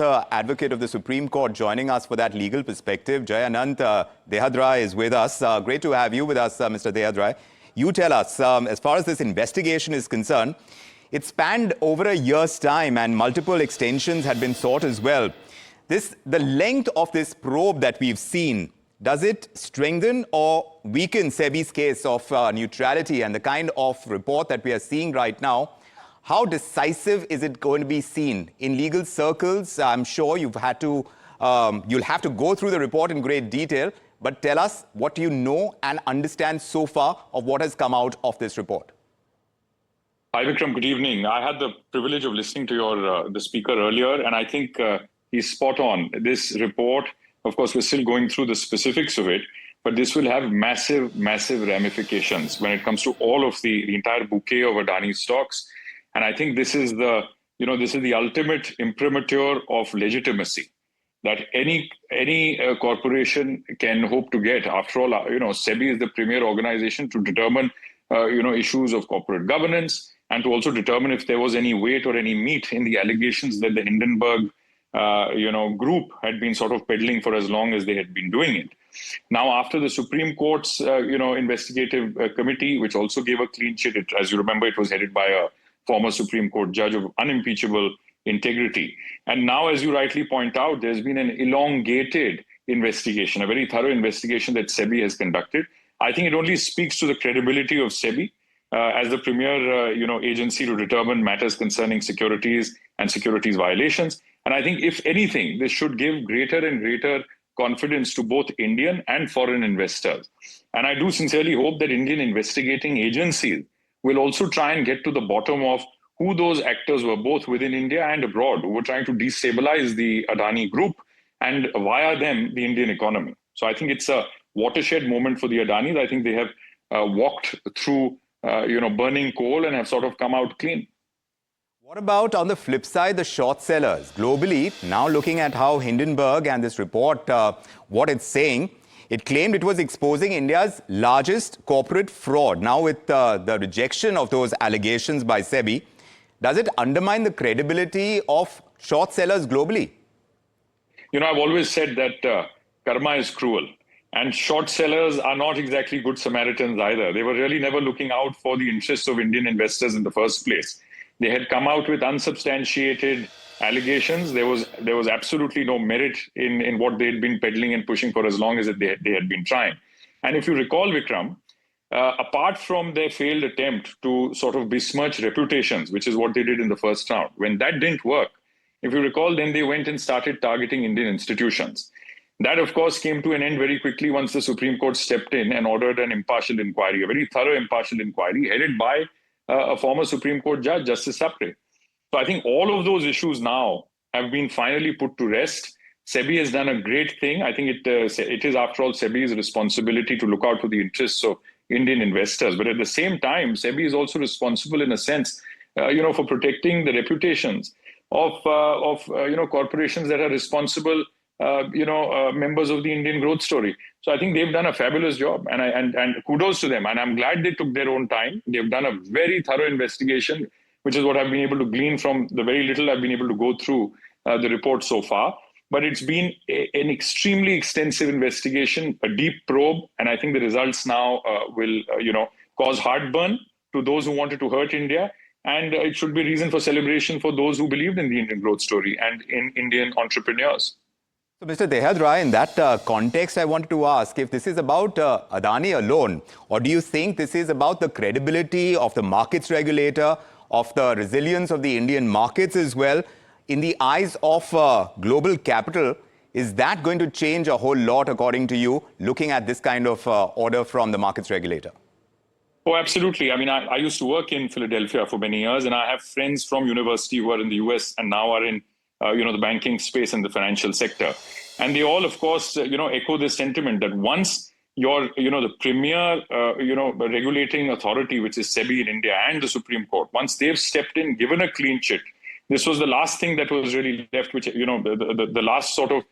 The advocate of the Supreme Court joining us for that legal perspective. Anant, Dehadrai is with us. Great to have you with us, Mr. Dehadrai. You tell us, as far as this investigation is concerned, it spanned over a year's time and multiple extensions had been sought as well. The length of this probe that we've seen, does it strengthen or weaken SEBI's case of neutrality and the kind of report that we are seeing right now? How decisive is it going to be seen in legal circles? I'm sure you'll have to go through the report in great detail, but tell us what you know and understand so far of what has come out of this report. Hi, Vikram. Good evening. I had the privilege of listening to the speaker earlier, and I think he's spot on. This report, of course, we're still going through the specifics of it, but this will have massive, massive ramifications when it comes to all of the entire bouquet of Adani stocks. And I think this is the ultimate imprimatur of legitimacy that any corporation can hope to get. After all, SEBI is the premier organization to determine, issues of corporate governance and to also determine if there was any weight or any meat in the allegations that the Hindenburg, group had been sort of peddling for as long as they had been doing it. Now, after the Supreme Court's, investigative committee, which also gave a clean sheet, as you remember, it was headed by a former Supreme Court judge of unimpeachable integrity. And now, as you rightly point out, there's been an elongated investigation, a very thorough investigation that SEBI has conducted. I think it only speaks to the credibility of SEBI as the premier, agency to determine matters concerning securities and securities violations. And I think, if anything, this should give greater and greater confidence to both Indian and foreign investors. And I do sincerely hope that Indian investigating agencies will also try and get to the bottom of who those actors were, both within India and abroad, who were trying to destabilize the Adani Group and via them, the Indian economy. So I think it's a watershed moment for the Adanis. I think they have walked through, burning coal and have sort of come out clean. What about, on the flip side, the short sellers? Globally, now looking at how Hindenburg and this report, what it's saying, it claimed it was exposing India's largest corporate fraud. Now, with the rejection of those allegations by SEBI, does it undermine the credibility of short sellers globally? I've always said that karma is cruel. And short sellers are not exactly good Samaritans either. They were really never looking out for the interests of Indian investors in the first place. They had come out with unsubstantiated allegations. There was absolutely no merit in what they had been peddling and pushing for as long as they had been trying. And if you recall, Vikram, apart from their failed attempt to sort of besmirch reputations, which is what they did in the first round, when that didn't work, if you recall, then they went and started targeting Indian institutions. That, of course, came to an end very quickly once the Supreme Court stepped in and ordered an impartial inquiry, a very thorough impartial inquiry headed by a former Supreme Court judge, Justice Sapre. So I think all of those issues now have been finally put to rest. SEBI has done a great thing. I think it is, after all, SEBI's responsibility to look out for the interests of Indian investors. But at the same time, SEBI is also responsible in a sense, for protecting the reputations of corporations that are responsible, members of the Indian growth story. So I think they've done a fabulous job, and kudos to them. And I'm glad they took their own time. They've done a very thorough investigation, which is what I've been able to glean from the very little I've been able to go through the report so far. But it's been an extremely extensive investigation, a deep probe, and I think the results now will, cause heartburn to those who wanted to hurt India, and it should be reason for celebration for those who believed in the Indian growth story and in Indian entrepreneurs. So, Mr. Dehadrai, in that context, I wanted to ask if this is about Adani alone, or do you think this is about the credibility of the markets regulator, of the resilience of the Indian markets as well? In the eyes of global capital, is that going to change a whole lot, according to you, looking at this kind of order from the markets regulator? Oh, absolutely. I mean, I used to work in Philadelphia for many years, and I have friends from university who are in the US and now are in the banking space and the financial sector. And they all, of course, echo this sentiment that once the premier, regulating authority, which is SEBI in India and the Supreme Court, once they've stepped in, given a clean sheet, this was the last thing that was really left, which, the last sort of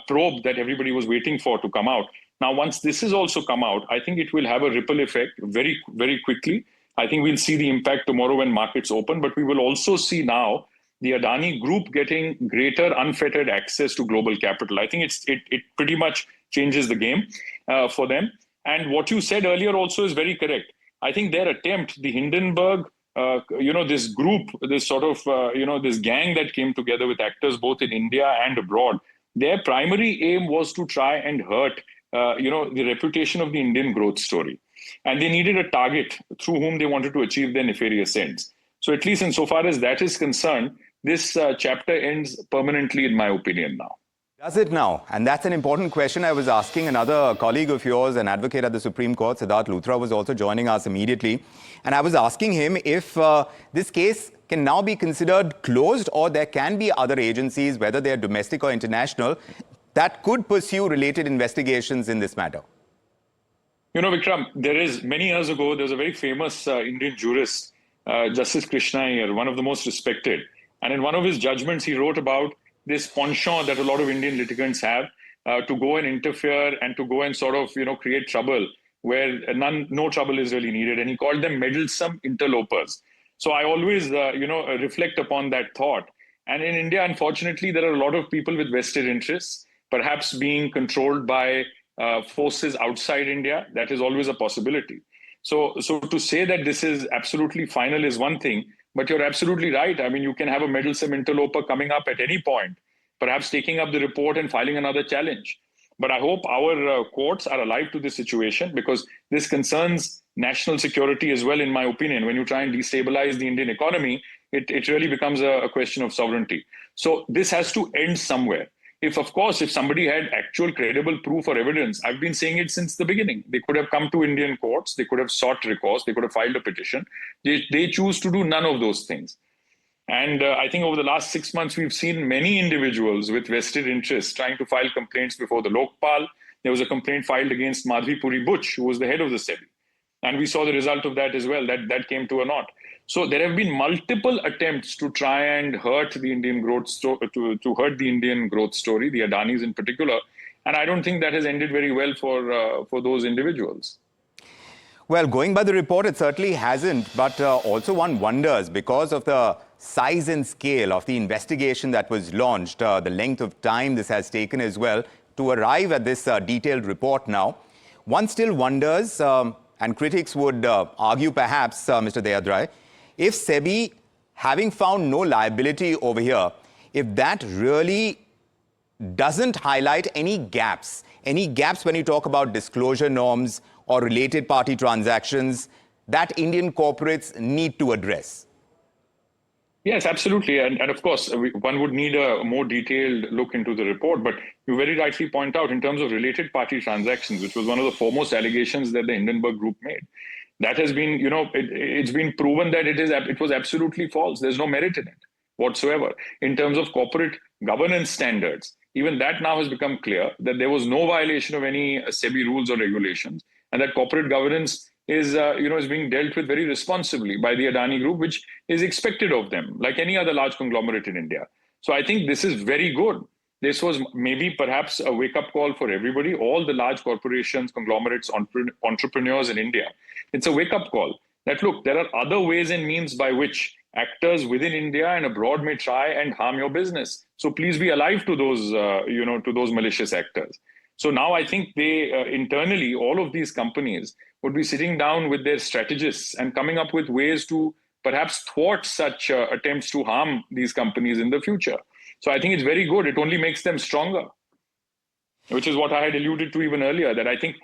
probe that everybody was waiting for to come out. Now, once this has also come out, I think it will have a ripple effect very, very quickly. I think we'll see the impact tomorrow when markets open, but we will also see now the Adani Group getting greater unfettered access to global capital. I think it pretty much changes the game for them. And what you said earlier also is very correct. I think their attempt, the Hindenburg, this group, this sort of, this gang that came together with actors both in India and abroad, their primary aim was to try and hurt, the reputation of the Indian growth story. And they needed a target through whom they wanted to achieve their nefarious ends. So at least insofar as that is concerned, this chapter ends permanently, in my opinion, now. Does it now? And that's an important question. I was asking another colleague of yours, an advocate at the Supreme Court, Siddharth Luthra, was also joining us immediately. And I was asking him if this case can now be considered closed, or there can be other agencies, whether they're domestic or international, that could pursue related investigations in this matter. You know, Vikram, many years ago, there was a very famous Indian jurist, Justice Krishna Iyer, one of the most respected. And in one of his judgments, he wrote about this penchant that a lot of Indian litigants have to go and interfere and to go and sort of, create trouble where no trouble is really needed. And he called them meddlesome interlopers. So I always, reflect upon that thought. And in India, unfortunately, there are a lot of people with vested interests, perhaps being controlled by forces outside India. That is always a possibility. So to say that this is absolutely final is one thing, but you're absolutely right. I mean, you can have a meddlesome interloper coming up at any point, perhaps taking up the report and filing another challenge. But I hope our courts are alive to this situation, because this concerns national security as well, in my opinion. When you try and destabilize the Indian economy, it really becomes a question of sovereignty. So this has to end somewhere. If somebody had actual credible proof or evidence, I've been saying it since the beginning, they could have come to Indian courts, they could have sought recourse, they could have filed a petition. They choose to do none of those things. And I think over the last 6 months, we've seen many individuals with vested interests trying to file complaints before the Lokpal. There was a complaint filed against Madhvi Puri Butch, who was the head of the SEBI. And we saw the result of that as well, that came to a naught. So there have been multiple attempts to try and hurt the Indian growth to hurt the Indian growth story, the Adanis in particular. And I don't think that has ended very well for those individuals. Well, going by the report, it certainly hasn't. But also one wonders, because of the size and scale of the investigation that was launched, the length of time this has taken as well to arrive at this detailed report now, one still wonders, and critics would argue perhaps, Mr. Dehadrai, if SEBI, having found no liability over here, if that really doesn't highlight any gaps when you talk about disclosure norms or related party transactions that Indian corporates need to address. Yes, absolutely. And of course, one would need a more detailed look into the report. But you very rightly point out, in terms of related party transactions, which was one of the foremost allegations that the Hindenburg Group made, that has been, it's been proven that it was absolutely false. There's no merit in it whatsoever. In terms of corporate governance standards, even that now has become clear that there was no violation of any SEBI rules or regulations, and that corporate governance is being dealt with very responsibly by the Adani Group, which is expected of them, like any other large conglomerate in India. So I think this is very good. This was maybe perhaps a wake-up call for everybody, all the large corporations, conglomerates, entrepreneurs in India. It's a wake-up call that, look, there are other ways and means by which actors within India and abroad may try and harm your business. So please be alive to those, to those malicious actors. So now I think they internally, all of these companies would be sitting down with their strategists and coming up with ways to perhaps thwart such attempts to harm these companies in the future. So I think it's very good. It only makes them stronger, which is what I had alluded to even earlier, that I think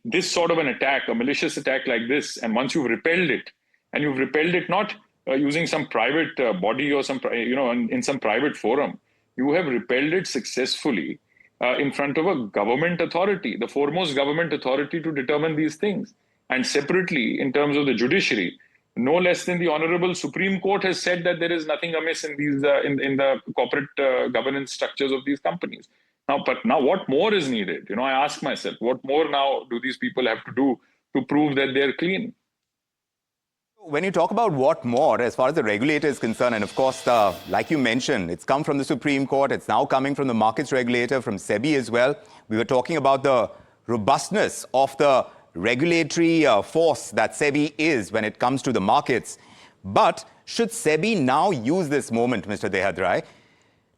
this sort of an attack, a malicious attack like this, and once you've repelled it, and you've repelled it not using some private body or some, in some private forum, you have repelled it successfully in front of a government authority, the foremost government authority to determine these things. And separately, in terms of the judiciary, no less than the Honorable Supreme Court has said that there is nothing amiss in these in the corporate governance structures of these companies. Now, what more is needed? I ask myself, what more now do these people have to do to prove that they're clean? When you talk about what more, as far as the regulator is concerned, and of course, like you mentioned, it's come from the Supreme Court, it's now coming from the markets regulator, from SEBI as well. We were talking about the robustness of the regulatory force that SEBI is when it comes to the markets. But should SEBI now use this moment, Mr. Dehadrai,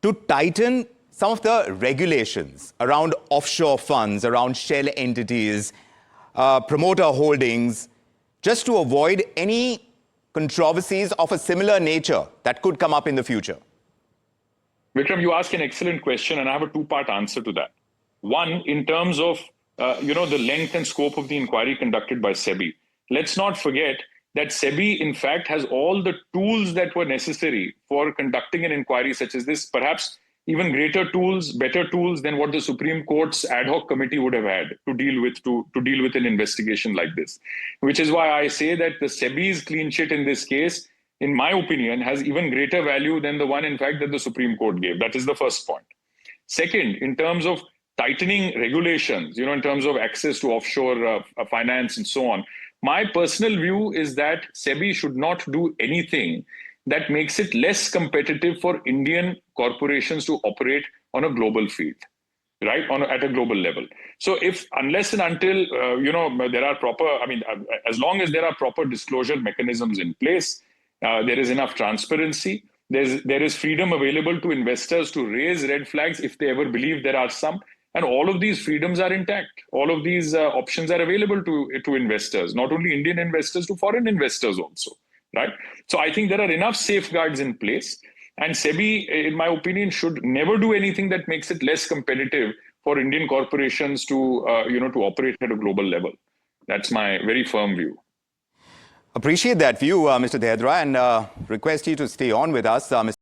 to tighten some of the regulations around offshore funds, around shell entities, promoter holdings, just to avoid any controversies of a similar nature that could come up in the future? Vikram, you ask an excellent question, and I have a two-part answer to that. One, in terms of the length and scope of the inquiry conducted by SEBI. Let's not forget that SEBI, in fact, has all the tools that were necessary for conducting an inquiry such as this, perhaps even greater tools, better tools than what the Supreme Court's ad hoc committee would have had to deal with an investigation like this. Which is why I say that the SEBI's clean sheet in this case, in my opinion, has even greater value than the one, in fact, that the Supreme Court gave. That is the first point. Second, in terms of tightening regulations, in terms of access to offshore finance and so on, my personal view is that SEBI should not do anything that makes it less competitive for Indian corporations to operate on a global field, right? At a global level. So unless and until, there are as long as there are proper disclosure mechanisms in place, there is enough transparency, there is freedom available to investors to raise red flags if they ever believe there are some. And all of these freedoms are intact. All of these options are available to investors, not only Indian investors, to foreign investors also, right? So I think there are enough safeguards in place. And SEBI, in my opinion, should never do anything that makes it less competitive for Indian corporations to operate at a global level. That's my very firm view. Appreciate that view, Mr. Dehadrai, and request you to stay on with us. Mr.